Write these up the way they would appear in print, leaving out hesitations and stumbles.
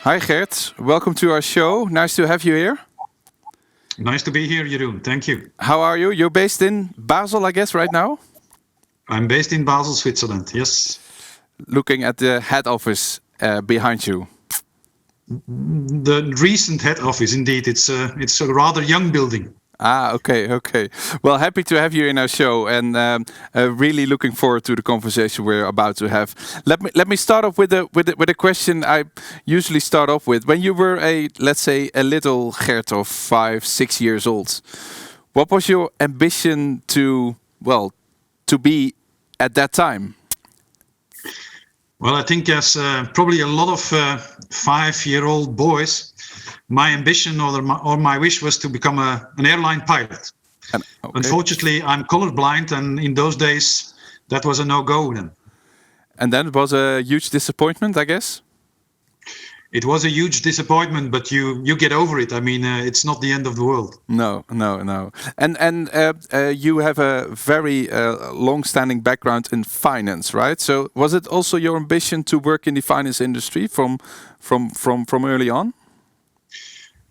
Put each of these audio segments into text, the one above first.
Hi Gert, welcome to our show. Nice to have you here. Nice to be here, Jeroen. Thank you. How are you? You're based in Basel, I guess, right now? I'm based in Basel, Switzerland. Yes. Looking at the head office behind you. The recent head office, indeed. It's a rather young building. Okay. Well, happy to have you in our show, and really looking forward to the conversation we're about to have. Let me start off with a question I usually start off with. When you were let's say a little Gert of 5-6 years old, what was your ambition to be at that time? Well, I think as probably a lot of 5-year-old boys, my ambition or my wish was to become an airline pilot. Okay. Unfortunately, I'm colorblind, and in those days, that was a no-go then. And then it was a huge disappointment, I guess? It was a huge disappointment, but you get over it. I mean, it's not the end of the world. No. And you have a very long-standing background in finance, right? So was it also your ambition to work in the finance industry from early on?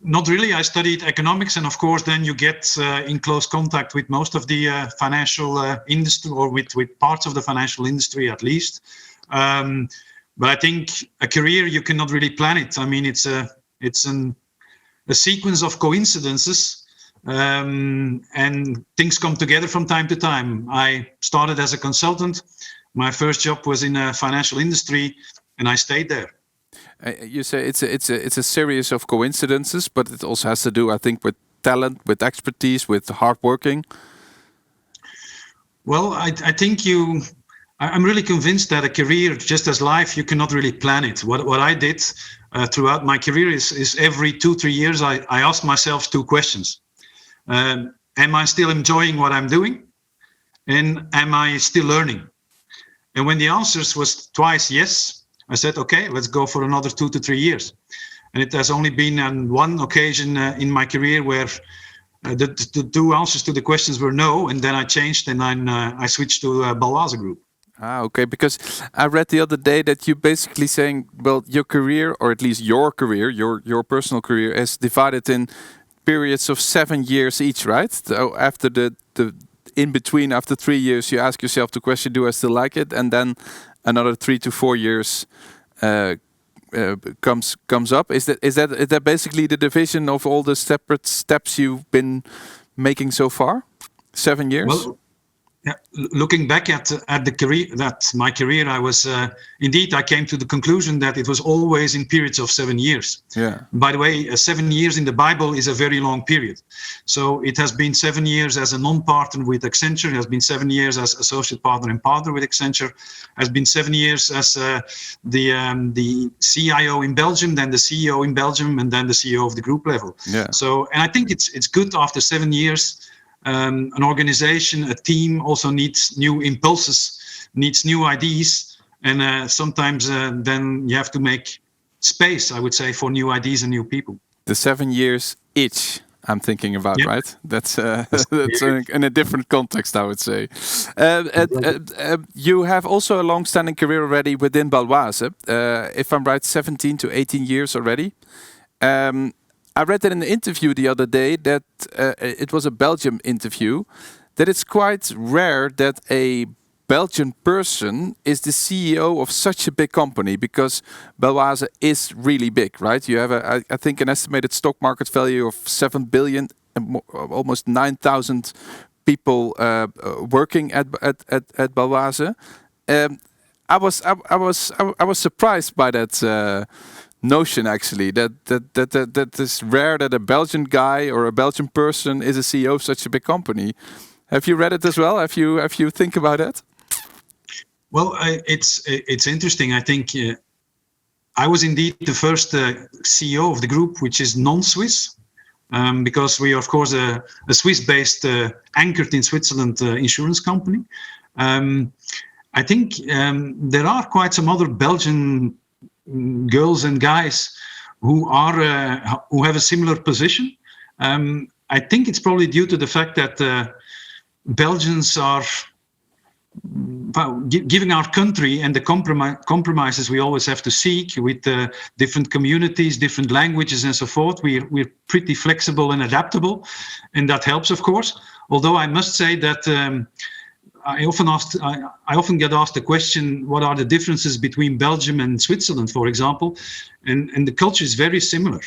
Not really. I studied economics, and of course, then you get in close contact with most of the financial industry, or with parts of the financial industry at least. But I think a career, you cannot really plan it. I mean, it's a sequence of coincidences, and things come together from time to time. I started as a consultant. My first job was in a financial industry, and I stayed there. You say it's a series of coincidences, but it also has to do, I think, with talent, with expertise, with hard working. Well, I think I'm really convinced that a career, just as life, you cannot really plan it. What I did throughout my career is every 2-3 years I asked myself 2 questions. Am I still enjoying what I'm doing? And am I still learning? And when the answers was twice yes, I said, okay, let's go for another 2 to 3 years. And it has only been on one occasion in my career where the 2 answers to the questions were no, and then I changed and I switched to Baloise Group. Okay, because I read the other day that you basically saying, well, your career, or at least your career, your personal career, is divided in periods of 7 years each, right? So after the in between, after 3 years, you ask yourself the question, do I still like it? And then another 3 to 4 years comes up. Is that basically the division of all the separate steps you've been making so far? 7 years. Well, yeah, looking back at the career, my career, I was indeed, I came to the conclusion that it was always in periods of 7 years. Yeah. By the way, 7 years in the Bible is a very long period. So it has been 7 years as a non-partner with Accenture. It has been 7 years as associate partner and partner with Accenture. Has been 7 years as the CIO in Belgium, then the CEO in Belgium, and then the CEO of the group level. Yeah. So, and I think it's good after 7 years. An organization, a team also needs new impulses, needs new ideas, and sometimes then you have to make space, I would say, for new ideas and new people. The 7 years each, I'm thinking about, Yep. right? That's in a different context, I would say. You have also a long-standing career already within Baloise. If I'm right, 17 to 18 years already. I read that in the interview the other day that it was a Belgium interview, that it's quite rare that a Belgian person is the CEO of such a big company, because Baloise is really big, right? You have I think an estimated stock market value of 7 billion and almost 9,000 people working at Baloise. I was surprised by that notion, actually, that is rare that a Belgian guy or a Belgian person is a CEO of such a big company. Have you read it as well? Have you think about it? Well, it's interesting. I think I was indeed the first CEO of the group, which is non-Swiss, because we are, of course, a Swiss-based, anchored in Switzerland insurance company. I think there are quite some other Belgian girls and guys who have a similar position. I think it's probably due to the fact that Belgians are giving our country and the compromises we always have to seek with different communities, different languages, and so forth. We're pretty flexible and adaptable, and that helps, of course. Although I must say that I often get asked the question, what are the differences between Belgium and Switzerland, for example? And the culture is very similar.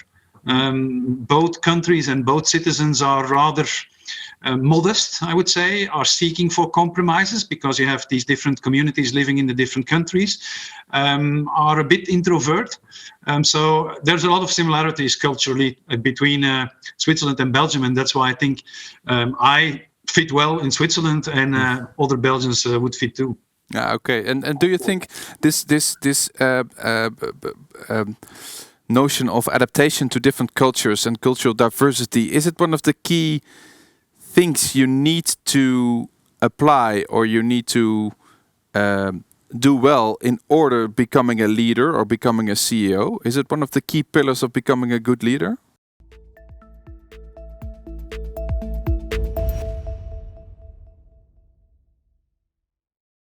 Both countries and both citizens are rather modest, I would say, are seeking for compromises because you have these different communities living in the different countries, are a bit introvert. So there's a lot of similarities culturally between Switzerland and Belgium, and that's why I think I fit well in Switzerland, and other Belgians would fit too. Okay. And do you think this notion of adaptation to different cultures and cultural diversity, is it one of the key things you need to apply or you need to do well in order becoming a leader or becoming a CEO? Is it one of the key pillars of becoming a good leader?